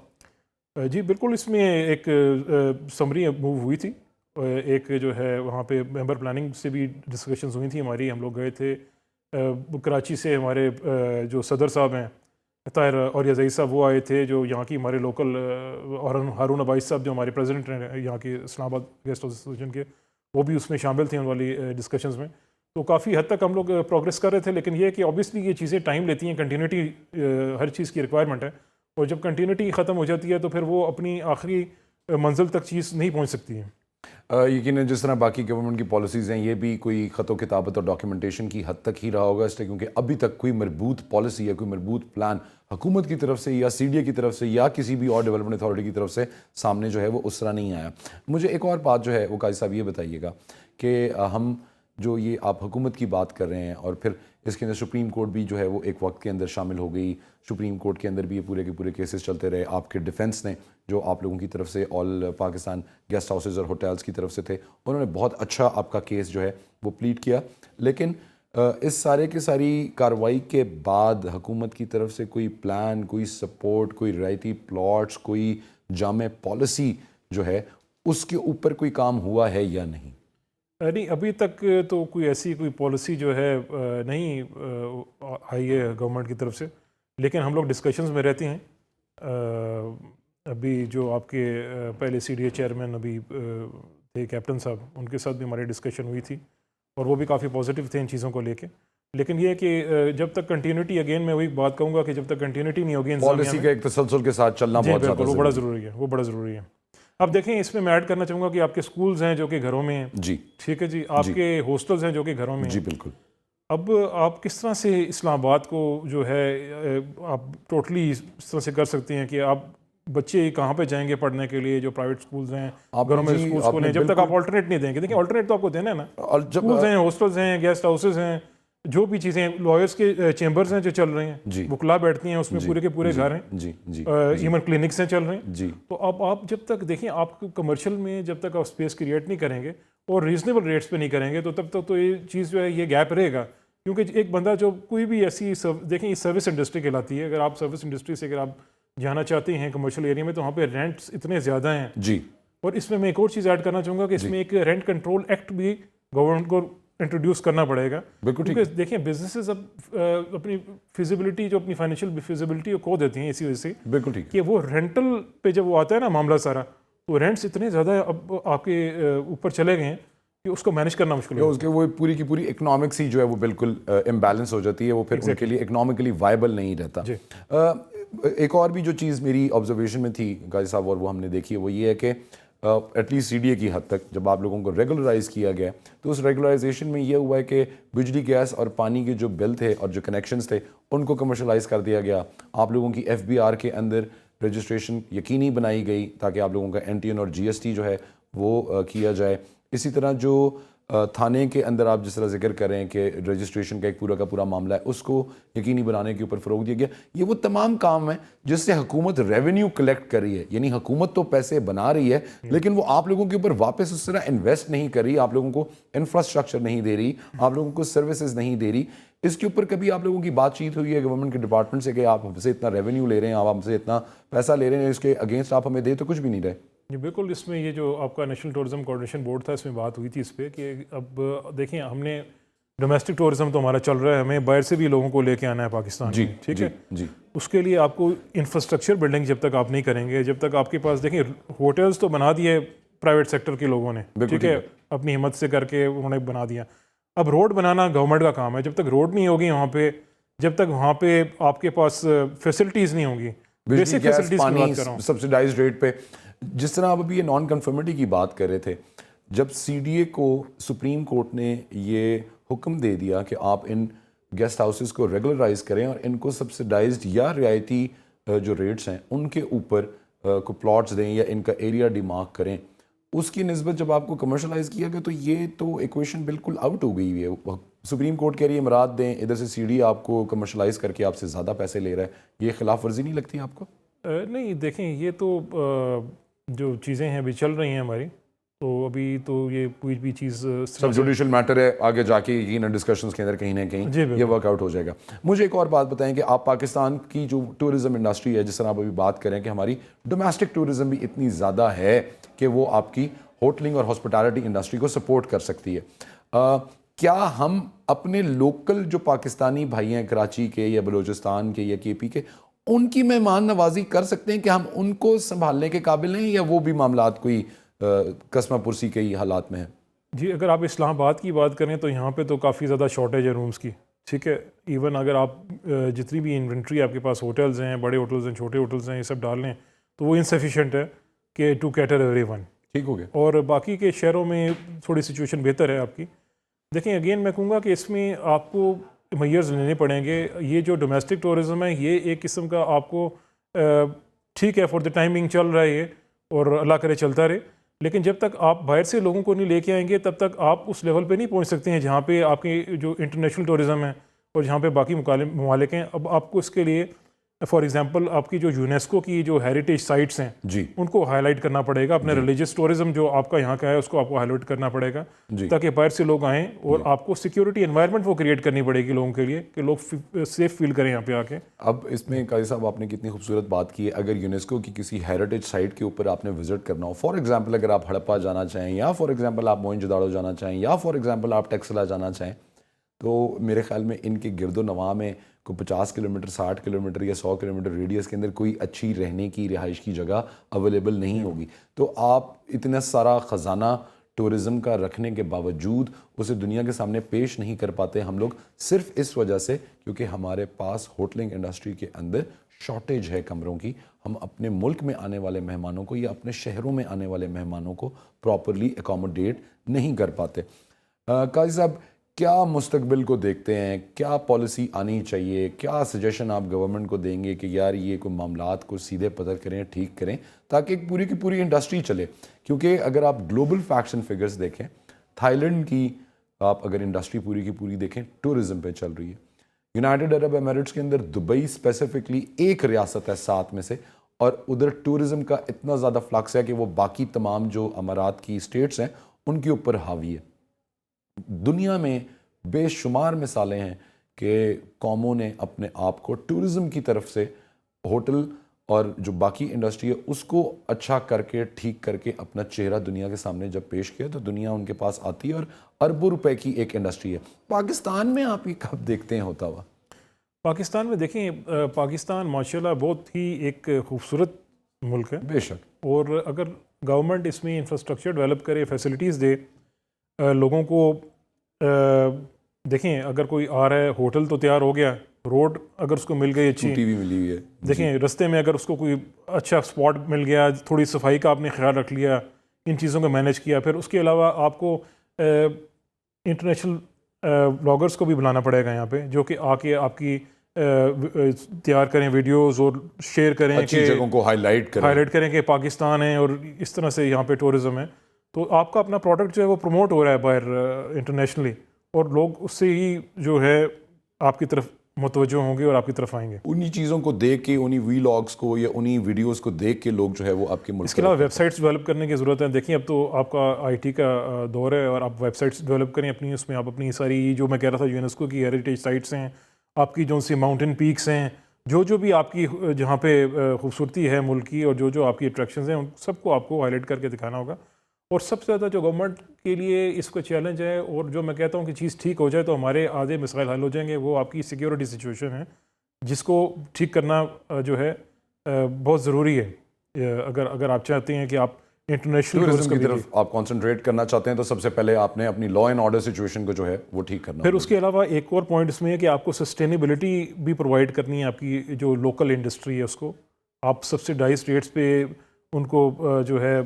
C: جی بالکل, اس میں ایک سمری موو ہوئی تھی. ایک جو ہے وہاں پہ ممبر پلاننگ سے بھی ڈسکشنز ہوئی تھیں ہماری, ہم لوگ گئے تھے کراچی سے. ہمارے جو صدر صاحب ہیں طاہر اور یزئی صاحب وہ آئے تھے جو یہاں کی ہمارے لوکل، اور ہارون عباس صاحب جو ہمارے پریزیڈنٹ ہیں یہاں کے اسلام آباد گیسٹ ایسوسیشن کے، وہ بھی اس میں شامل تھے ان والی ڈسکشنز میں. تو کافی حد تک ہم لوگ پروگریس کر رہے تھے، لیکن یہ ہے کہ اوبیسلی یہ چیزیں ٹائم لیتی ہیں، کنٹینیوٹی ہر چیز کی ریکوائرمنٹ ہے، اور جب کنٹینیوٹی ختم ہو جاتی ہے تو پھر وہ اپنی آخری منزل تک چیز نہیں پہنچ سکتی ہے.
A: یقیناً جس طرح باقی گورنمنٹ کی پالیسیز ہیں، یہ بھی کوئی خط و کتابت اور ڈاکیومنٹیشن کی حد تک ہی رہا ہوگا، اس لیے کیونکہ ابھی تک کوئی مربوط پالیسی یا کوئی مربوط پلان حکومت کی طرف سے یا سی ڈی اے کی طرف سے یا کسی بھی اور ڈیولپمنٹ اتھارٹی کی طرف سے سامنے جو ہے وہ اس طرح نہیں آیا. مجھے ایک اور بات جو ہے وہ قاضی صاحب یہ بتائیے گا کہ ہم جو یہ آپ حکومت کی بات کر رہے ہیں، اور پھر اس کے اندر سپریم کورٹ بھی جو ہے وہ ایک وقت کے اندر شامل ہو گئی، سپریم کورٹ کے اندر بھی یہ پورے کے پورے کیسز چلتے رہے. آپ کے ڈیفنس نے جو آپ لوگوں کی طرف سے آل پاکستان گیسٹ ہاؤسز اور ہوٹلز کی طرف سے تھے، انہوں نے بہت اچھا آپ کا کیس جو ہے وہ پلیڈ کیا. لیکن اس سارے کی ساری کارروائی کے بعد حکومت کی طرف سے کوئی پلان، کوئی سپورٹ، کوئی رعایتی پلاٹس، کوئی جامع پالیسی جو ہے اس کے اوپر کوئی کام ہوا ہے یا نہیں؟
C: نہیں، ابھی تک تو کوئی ایسی کوئی پالیسی جو ہے نہیں آئی ہے گورنمنٹ کی طرف سے، لیکن ہم لوگ ڈسکشنز میں رہتے ہیں. ابھی جو آپ کے پہلے سی ڈی اے چیئرمین ابھی تھے کیپٹن صاحب، ان کے ساتھ بھی ہماری ڈسکشن ہوئی تھی، اور وہ بھی کافی پازیٹیو تھے ان چیزوں کو لے کے. لیکن یہ ہے کہ جب تک کنٹینیوٹی، اگین میں وہی بات کہوں گا کہ جب تک کنٹینیوٹی نہیں ہوگی
A: پالیسی کا ایک تسلسل کے ساتھ چلنا بہت زیادہ
C: وہ بڑا ضروری ہے، وہ بڑا ضروری ہے. اب دیکھیں، اس میں ایڈ کرنا چاہوں گا کہ آپ کے سکولز ہیں جو کہ گھروں میں ہیں،
A: جی
C: ٹھیک ہے جی، آپ کے ہاسٹلز ہیں جو کہ گھروں میں ہیں.
A: جی بالکل.
C: اب آپ کس طرح سے اسلام آباد کو جو ہے آپ ٹوٹلی اس طرح سے کر سکتے ہیں کہ آپ بچے کہاں پہ جائیں گے پڑھنے کے لیے؟ جو پرائیویٹ سکولز ہیں، گورنمنٹ سکولز کو لیں، جب تک آپ آلٹرنیٹ نہیں دیں گے. دیکھیں آلٹرنیٹ تو آپ کو دینا ہے نا، سکولز ہیں، ہاسٹلز ہیں، گیسٹ ہاؤسز ہیں، جو بھی چیزیں، لائرس کے چیمبرز ہیں جو چل رہے ہیں، وکلا بیٹھتی ہیں اس میں، پورے کے پورے گھر ہیں، ایون کلینکس ہیں چل رہے ہیں. تو اب آپ جب تک دیکھیں، آپ کمرشل میں جب تک آپ اسپیس کریٹ نہیں کریں گے اور ریزنیبل ریٹس پہ نہیں کریں گے، تو تب تک تو یہ چیز جو ہے یہ گیپ رہے گا. کیونکہ ایک بندہ جو کوئی بھی ایسی دیکھیں، یہ سروس انڈسٹری کہلاتی ہے. اگر آپ سروس انڈسٹری سے اگر آپ جانا چاہتے ہیں کمرشل ایریا میں، تو وہاں پہ رینٹس اتنے زیادہ ہیں.
A: جی.
C: اور اس میں ایک اور چیز ایڈ کرنا چاہوں گا کہ اس میں ایک رینٹ کنٹرول ایکٹ بھی گورنمنٹ کو انٹروڈیوس کرنا پڑے گا. کیونکہ دیکھیں بزنسز اب اپنی فیزیبلٹی، جو اپنی فائنینشیل فیزیبلٹی کھو دیتی ہیں اسی وجہ سے
A: بالکل ٹھیک
C: کہ وہ رینٹل پہ جب وہ آتا ہے نا معاملہ سارا، تو رینٹس اتنے زیادہ اب آپ کے اوپر چلے گئے ہیں کہ اس کو مینیج کرنا مشکل ہے.
A: اس کے وہ پوری کی پوری اکنامکس ہی جو ہے وہ بالکل امبیلنس ہو جاتی ہے، وہ پھر ان کے لیے اکنامکلی وائبل نہیں رہتا. ایک اور بھی جو چیز میری آبزرویشن میں تھی قاضی صاحب، اور وہ ہم نے دیکھی ہے، وہ یہ ہے کہ ایٹ لیسٹ سی ڈی اے کی حد تک جب آپ لوگوں کو ریگولرائز کیا گیا، تو اس ریگولرائزیشن میں یہ ہوا ہے کہ بجلی، گیس اور پانی کے جو بل تھے اور جو کنیکشنز تھے ان کو کمرشلائز کر دیا گیا. آپ لوگوں کی ایف بی آر کے اندر رجسٹریشن یقینی بنائی گئی تاکہ آپ لوگوں کا این ٹی این اور جی ایس ٹی جو ہے وہ کیا جائے. اسی طرح جو تھانے کے اندر آپ جس طرح ذکر کر رہے ہیں کہ رجسٹریشن کا ایک پورا کا پورا معاملہ ہے، اس کو یقینی بنانے کے اوپر فروغ دیا گیا. یہ وہ تمام کام ہیں جس سے حکومت ریونیو کلیکٹ کر رہی ہے. یعنی حکومت تو پیسے بنا رہی ہے، لیکن وہ آپ لوگوں کے اوپر واپس اس طرح انویسٹ نہیں کر رہی، آپ لوگوں کو انفراسٹرکچر نہیں دے رہی، آپ لوگوں کو سروسز نہیں دے رہی. اس کے اوپر کبھی آپ لوگوں کی بات چیت ہوئی ہے گورنمنٹ کے ڈپارٹمنٹ سے کہ آپ ہم سے اتنا ریونیو لے رہے ہیں، آپ ہم سے اتنا پیسہ لے رہے ہیں، اس کے اگینسٹ آپ ہمیں دے تو کچھ بھی نہیں رہے؟
C: جی بالکل. اس میں یہ جو آپ کا نیشنل ٹورزم کوآرڈینیشن بورڈ تھا، اس میں بات ہوئی تھی اس پہ کہ اب دیکھیں ہم نے ڈومیسٹک ٹورزم تو ہمارا چل رہا ہے، ہمیں باہر سے بھی لوگوں کو لے کے آنا ہے پاکستان میں، ٹھیک ہے. اس کے لیے آپ کو انفراسٹرکچر بلڈنگ جب تک آپ نہیں کریں گے، جب تک آپ کے پاس، دیکھیں ہوٹلز تو بنا دیے پرائیویٹ سیکٹر کے لوگوں نے، ٹھیک ہے، اپنی ہمت سے کر کے انہوں نے بنا دیا. اب روڈ بنانا گورنمنٹ کا کام ہے. جب تک روڈ نہیں ہوگی وہاں پہ، جب تک وہاں پہ آپ کے پاس فیسلٹیز نہیں ہوں گی، بیسک فیسلٹیز کی بات کر رہا ہوں،
A: سبسیڈائز ریٹ پہ. جس طرح آپ ابھی یہ نان کنفرمٹی کی بات کر رہے تھے، جب سی ڈی اے کو سپریم کورٹ نے یہ حکم دے دیا کہ آپ ان گیسٹ ہاؤسز کو ریگولرائز کریں اور ان کو سبسیڈائزڈ یا رعایتی جو ریٹس ہیں ان کے اوپر کو پلاٹس دیں یا ان کا ایریا ڈیمارک کریں، اس کی نسبت جب آپ کو کمرشلائز کیا گیا تو یہ تو ایکویشن بالکل آؤٹ ہو گئی ہے. سپریم کورٹ کہہ رہی ہے امراد دیں، ادھر سے سی ڈی اے آپ کو کمرشلائز کر کے آپ سے زیادہ پیسے لے رہا ہے. یہ خلاف ورزی نہیں لگتی آپ کو؟
C: نہیں دیکھیں، یہ تو جو چیزیں ہیں ابھی چل رہی ہیں ہماری، تو ابھی تو یہ کوئی بھی چیز
A: سب جوڈیشل میٹر ہے، آگے جا کے یقیناً ڈسکشنز کے اندر کہیں نہ کہیں یہ ورک آؤٹ ہو جائے گا. مجھے ایک اور بات بتائیں کہ آپ پاکستان کی جو ٹورزم انڈسٹری ہے، جس طرح آپ ابھی بات کریں کہ ہماری ڈومیسٹک ٹورزم بھی اتنی زیادہ ہے کہ وہ آپ کی ہوٹلنگ اور ہاسپٹالٹی انڈسٹری کو سپورٹ کر سکتی ہے، کیا ہم اپنے لوکل جو پاکستانی بھائی ہیں کراچی کے یا بلوچستان کے یا کے پی کے، ان کی مہمان نوازی کر سکتے ہیں کہ ہم ان کو سنبھالنے کے قابل ہیں، یا وہ بھی معاملات کوئی قسمہ پرسی کے حالات میں ہیں؟
C: جی اگر آپ اسلام آباد کی بات کریں تو یہاں پہ تو کافی زیادہ شارٹیج ہے رومز کی، ٹھیک ہے. ایون اگر آپ جتنی بھی انوینٹری آپ کے پاس ہوٹلز ہیں، بڑے ہوٹلز ہیں، چھوٹے ہوٹلز ہیں، یہ سب ڈال لیں تو وہ انسفیشینٹ ہے کہ ٹو کیٹر ایوری ون.
A: ٹھیک ہو گیا.
C: اور باقی کے شہروں میں تھوڑی سچویشن بہتر ہے آپ کی. دیکھیں اگین میں کہوں گا کہ اس میں آپ کو میئرز لینے پڑیں گے. یہ جو ڈومیسٹک ٹورزم ہے یہ ایک قسم کا آپ کو ٹھیک ہے فار دا ٹائمنگ چل رہا ہے یہ، اور اللہ کرے چلتا رہے، لیکن جب تک آپ باہر سے لوگوں کو نہیں لے کے آئیں گے تب تک آپ اس لیول پہ نہیں پہنچ سکتے ہیں جہاں پہ آپ کی جو انٹرنیشنل ٹورزم ہے اور جہاں پہ باقی ممالک ہیں. اب آپ کو اس کے لیے فار ایگزامپل آپ کی جو یونیسکو کی جو ہیریٹیج سائٹس ہیں
A: جی
C: ان کو ہائی لائٹ کرنا پڑے گا. اپنے ریلیجس ٹورزم جو آپ کا یہاں کا ہے اس کو آپ کو ہائی لائٹ کرنا پڑے گا
A: جی.
C: تاکہ باہر سے لوگ آئیں، اور آپ کو سیکیورٹی انوائرمنٹ وہ کریٹ کرنی پڑے گی لوگوں کے لیے کہ لوگ سیف فیل کریں یہاں پہ آ کے.
A: اب اس میں قاضی صاحب آپ نے کتنی خوبصورت بات کی ہے. اگر یونیسکو کی کسی ہیریٹیج سائٹ کے اوپر آپ نے وزٹ کرنا ہو، فار ایگزامپل اگر آپ ہڑپا جانا چاہیں، یا فار ایگزامپل آپ موئن-جو-داڑو جانا چاہیں، یا فار ایگزامپل آپ ٹیکسلا جانا چاہیں، تو میرے خیال میں ان کے گرد و نواح میں کوئی 50 کلومیٹر 60 کلومیٹر یا 100 کلومیٹر ریڈیس کے اندر کوئی اچھی رہنے کی رہائش کی جگہ اویلیبل نہیں ہوگی. تو آپ اتنا سارا خزانہ ٹورزم کا رکھنے کے باوجود اسے دنیا کے سامنے پیش نہیں کر پاتے ہم لوگ، صرف اس وجہ سے کیونکہ ہمارے پاس ہوٹلنگ انڈسٹری کے اندر شارٹیج ہے کمروں کی. ہم اپنے ملک میں آنے والے مہمانوں کو یا اپنے شہروں میں آنے والے مہمانوں کو پراپرلی اکوموڈیٹ نہیں کر پاتے. قاضی صاحب کیا مستقبل کو دیکھتے ہیں، کیا پالیسی آنی چاہیے، کیا سجیشن آپ گورنمنٹ کو دیں گے کہ یار یہ کوئی معاملات کو سیدھے پتر کریں، ٹھیک کریں، تاکہ ایک پوری کی پوری انڈسٹری چلے؟ کیونکہ اگر آپ گلوبل فیکٹس اینڈ فگرز دیکھیں، تھائی لینڈ کی آپ اگر انڈسٹری پوری کی پوری دیکھیں ٹورزم پہ چل رہی ہے. یونائٹڈ عرب ایمریٹس کے اندر دبئی اسپیسیفکلی ایک ریاست ہے 7 میں سے، اور ادھر ٹورزم کا اتنا زیادہ فلکس ہے کہ وہ باقی تمام جو امارات کی اسٹیٹس ہیں ان کے اوپر حاوی ہے. دنیا میں بے شمار مثالیں ہیں کہ قوموں نے اپنے آپ کو ٹورزم کی طرف سے ہوٹل اور جو باقی انڈسٹری ہے اس کو اچھا کر کے ٹھیک کر کے اپنا چہرہ دنیا کے سامنے جب پیش کیا تو دنیا ان کے پاس آتی ہے، اور اربوں روپے کی ایک انڈسٹری ہے. پاکستان میں آپ یہ کب دیکھتے ہیں ہوتا ہوا؟
C: پاکستان میں دیکھیں پاکستان ماشاءاللہ بہت ہی ایک خوبصورت ملک ہے
A: بے شک.
C: اور اگر گورنمنٹ اس میں انفراسٹرکچر ڈیولپ کرے، فیسلٹیز دے لوگوں کو. دیکھیں اگر کوئی آ رہا ہے ہوٹل تو تیار ہو گیا، روڈ اگر اس کو مل گئی اچھی،
A: ٹی وی ملی ہوئی ہے،
C: دیکھیں رستے میں اگر اس کو کوئی اچھا اسپاٹ مل گیا، تھوڑی صفائی کا آپ نے خیال رکھ لیا، ان چیزوں کو مینیج کیا، پھر اس کے علاوہ آپ کو انٹرنیشنل بلاگرز کو بھی بلانا پڑے گا یہاں پہ جو کہ آ کے آپ کی تیار کریں ویڈیوز اور شیئر کریں،
A: اچھی جگہوں کو ہائی لائٹ
C: کریں کہ پاکستان ہے اور اس طرح سے یہاں پہ ٹورزم ہے. تو آپ کا اپنا پروڈکٹ جو ہے وہ پروموٹ ہو رہا ہے باہر انٹرنیشنلی، اور لوگ اس سے ہی جو ہے آپ کی طرف متوجہ ہوں گے اور آپ کی طرف آئیں گے.
A: انہی چیزوں کو دیکھ کے، انہی وی لاگس کو یا انہی ویڈیوز کو دیکھ کے لوگ جو ہے وہ آپ کے ملک.
C: اس کے علاوہ ویب سائٹس ڈیولپ کرنے کی ضرورت ہے. دیکھیں اب تو آپ کا آئی ٹی کا دور ہے اور آپ ویب سائٹس ڈیولپ کریں اپنی، اس میں آپ اپنی ساری جو میں کہہ رہا تھا یونیسکو کی ہیریٹیج سائٹس ہیں، آپ کی جو سی ماؤنٹین پیکس ہیں، جو بھی آپ کی جہاں پہ خوبصورتی ہے ملک کی اور جو آپ کی اٹریکشنز ہیں، ان سب کو آپ کو ہائی لائٹ کر کے دکھانا ہوگا. اور سب سے زیادہ جو گورنمنٹ کے لیے اس کو چیلنج ہے، اور جو میں کہتا ہوں کہ چیز ٹھیک ہو جائے تو ہمارے آدھے مسائل حل ہو جائیں گے، وہ آپ کی سیکیورٹی سچویشن ہے جس کو ٹھیک کرنا جو ہے بہت ضروری ہے. اگر آپ چاہتے ہیں کہ آپ انٹرنیشنل
A: ٹورزم کی طرف آپ کانسنٹریٹ کرنا چاہتے ہیں تو سب سے پہلے آپ نے اپنی لا اینڈ آرڈر سچویشن کو جو ہے وہ ٹھیک کرنا.
C: پھر اس کے علاوہ ایک اور پوائنٹ اس میں ہے کہ آپ کو سسٹینیبلٹی بھی پرووائڈ کرنی ہے. آپ کی جو لوکل انڈسٹری ہے اس کو آپ سبسڈائز ریٹس پہ ان کو جو ہے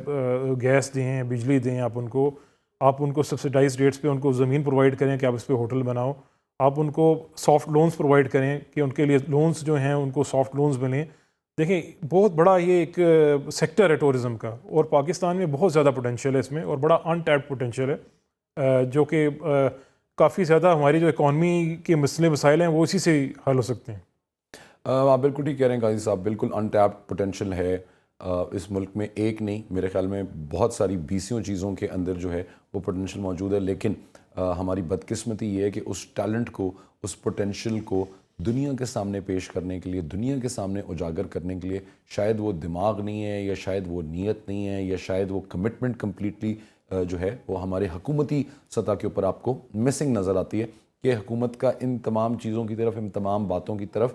C: گیس دیں، بجلی دیں، آپ ان کو سبسڈائز ریٹس پہ ان کو زمین پرووائڈ کریں کہ آپ اس پہ ہوٹل بناؤ. آپ ان کو سافٹ لونز پرووائڈ کریں کہ ان کے لیے لونز جو ہیں ان کو سافٹ لونز ملیں. دیکھیں بہت بڑا یہ ایک سیکٹر ہے ٹورزم کا، اور پاکستان میں بہت زیادہ پوٹینشیل ہے اس میں، اور بڑا ان ٹیپڈ پوٹینشیل ہے جو کہ کافی زیادہ ہماری جو اکانومی کے مسائل ہیں وہ اسی سے حل ہو سکتے ہیں.
A: آپ بالکل ٹھیک کہہ رہے ہیں قاضی صاحب، بالکل ان ٹیپڈ پوٹینشیل ہے اس ملک میں. ایک نہیں، میرے خیال میں بہت ساری 20 چیزوں کے اندر جو ہے وہ پوٹینشیل موجود ہے. لیکن ہماری بدقسمتی یہ ہے کہ اس ٹیلنٹ کو، اس پوٹینشیل کو دنیا کے سامنے پیش کرنے کے لیے، دنیا کے سامنے اجاگر کرنے کے لیے شاید وہ دماغ نہیں ہے، یا شاید وہ نیت نہیں ہے، یا شاید وہ کمٹمنٹ کمپلیٹلی جو ہے وہ ہمارے حکومتی سطح کے اوپر آپ کو مسنگ نظر آتی ہے کہ حکومت کا ان تمام چیزوں کی طرف، ان تمام باتوں کی طرف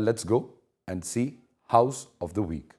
A: let's go and see House of the Week.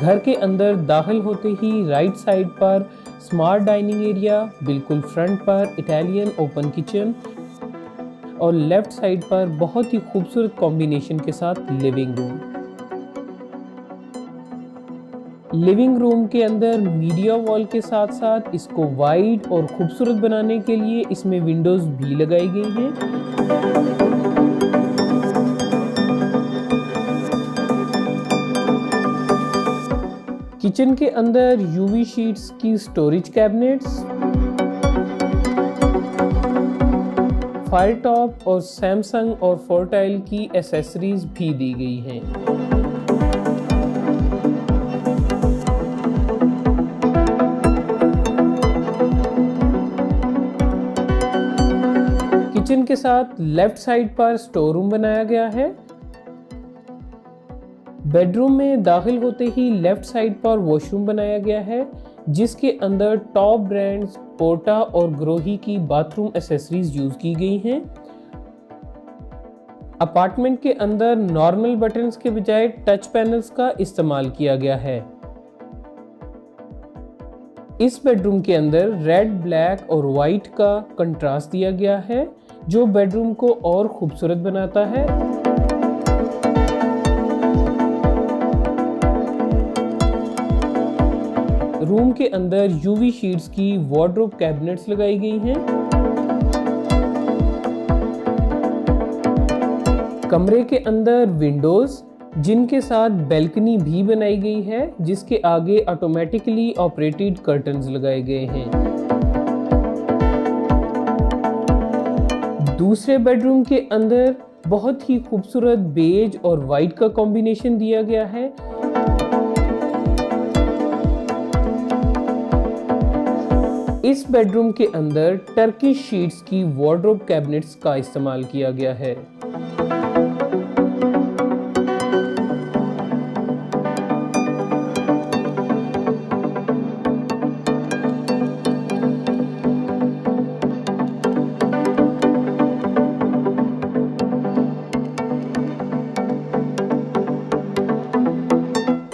D: گھر کے اندر داخل ہوتے ہی رائٹ سائڈ پر سمارٹ ڈائننگ ایریا، بالکل فرنٹ پر اٹالین اوپن کچن اور لیفٹ سائڈ پر بہت ہی خوبصورت کمبینیشن کے ساتھ لیونگ روم۔ لیونگ روم کے اندر میڈیا وال کے ساتھ ساتھ اس کو وائڈ اور خوبصورت بنانے کے لیے اس میں ونڈوز بھی لگائی گئی ہیں۔ کچن کے اندر یو وی شیٹس کی سٹوریج کیبنٹس، فائر ٹاپ اور سیمسنگ اور فورٹائل کی ایسیسریز بھی دی گئی ہیں۔ کچن کے ساتھ لیفٹ سائڈ پر سٹور روم بنایا گیا ہے۔ بیڈ روم میں داخل ہوتے he left side per wash room بنایا گیا ہے، جس کے اندر ٹاپ برانڈز پورٹا اور گروہی کی باتھ روم ایسیسریز یوز کی گئی ہیں۔ اپارٹمنٹ کے اندر نارمل بٹنز کے بجائے ٹچ پینلز کا استعمال کیا گیا ہے۔ اس بیڈ روم کے اندر ریڈ، بلیک اور وائٹ کا کنٹراسٹ دیا گیا ہے، جو بیڈ روم کو اور خوبصورت بناتا ہے۔ روم کے اندر یو وی شیٹس کی وارڈروب کیبنٹس لگائی گئی ہیں۔ کمرے کے اندر ونڈوز جن کے ساتھ بیلکنی بھی بنائی گئی ہے، جس کے آگے آٹومیٹکلی آپریٹڈ کرٹنز لگائے گئے ہیں۔ دوسرے بیڈ روم کے اندر بہت ہی خوبصورت بیج اور وائٹ کا کمبینیشن دیا گیا ہے۔ اس بیڈ روم کے اندر ٹرکش شیٹس کی وارڈروب کیبنٹس کا استعمال کیا گیا ہے۔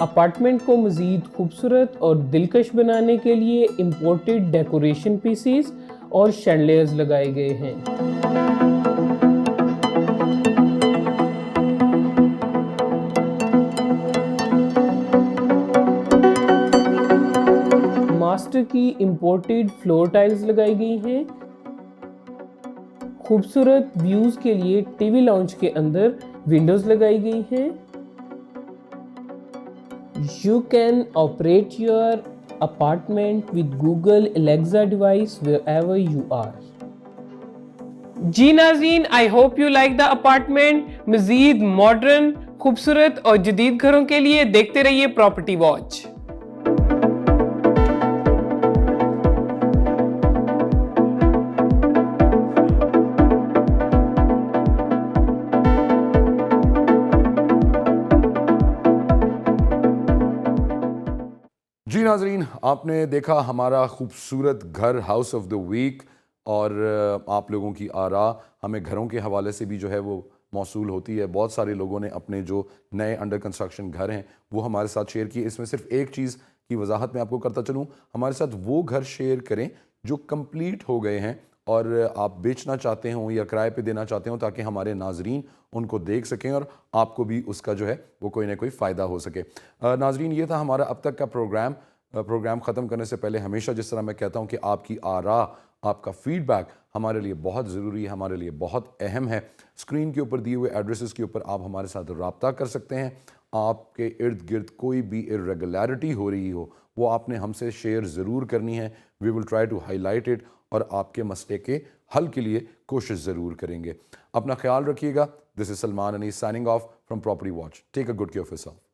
D: اپارٹمنٹ کو مزید خوبصورت اور دلکش بنانے کے لیے امپورٹڈ ڈیکوریشن پیسز اور شینڈلیئرز لگائے گئے ہیں۔ ماسٹر کی امپورٹڈ فلور ٹائلز لگائی گئی ہیں۔ خوبصورت ویوز کے لیے ٹی وی لاؤنج کے اندر ونڈوز لگائی گئی ہیں۔ You can operate your apartment with Google Alexa device wherever you are. جی ناظرین، I hope you like the apartment. مزید ماڈرن، خوبصورت اور جدید گھروں کے لیے دیکھتے رہیے پراپرٹی واچ۔
A: جی ناظرین، آپ نے دیکھا ہمارا خوبصورت گھر ہاؤس آف دا ویک، اور آپ لوگوں کی آراء ہمیں گھروں کے حوالے سے بھی جو ہے وہ موصول ہوتی ہے۔ بہت سارے لوگوں نے اپنے جو نئے انڈر کنسٹرکشن گھر ہیں وہ ہمارے ساتھ شیئر کیے۔ اس میں صرف ایک چیز کی وضاحت میں آپ کو کرتا چلوں، ہمارے ساتھ وہ گھر شیئر کریں جو کمپلیٹ ہو گئے ہیں اور آپ بیچنا چاہتے ہوں یا کرائے پہ دینا چاہتے ہوں، تاکہ ہمارے ناظرین ان کو دیکھ سکیں اور آپ کو بھی اس کا جو ہے وہ کوئی نہ کوئی فائدہ ہو سکے۔ ناظرین، یہ تھا ہمارا اب تک کا پروگرام ختم کرنے سے پہلے ہمیشہ جس طرح میں کہتا ہوں کہ آپ کی آراء، آپ کا فیڈ بیک ہمارے لیے بہت ضروری ہے، ہمارے لیے بہت اہم ہے۔ اسکرین کے اوپر دیے ہوئے ایڈریسز کے اوپر آپ ہمارے ساتھ رابطہ کر سکتے ہیں۔ آپ کے ارد گرد کوئی بھی irregularity ہو رہی ہو، وہ آپ نے ہم سے شیئر ضرور کرنی ہے۔ We will try to highlight it, اور آپ کے مسئلے کے حل کے لیے کوشش ضرور کریں گے۔ اپنا خیال رکھیے گا۔ This is Salman Anees signing off from property watch. Take a good care of your self.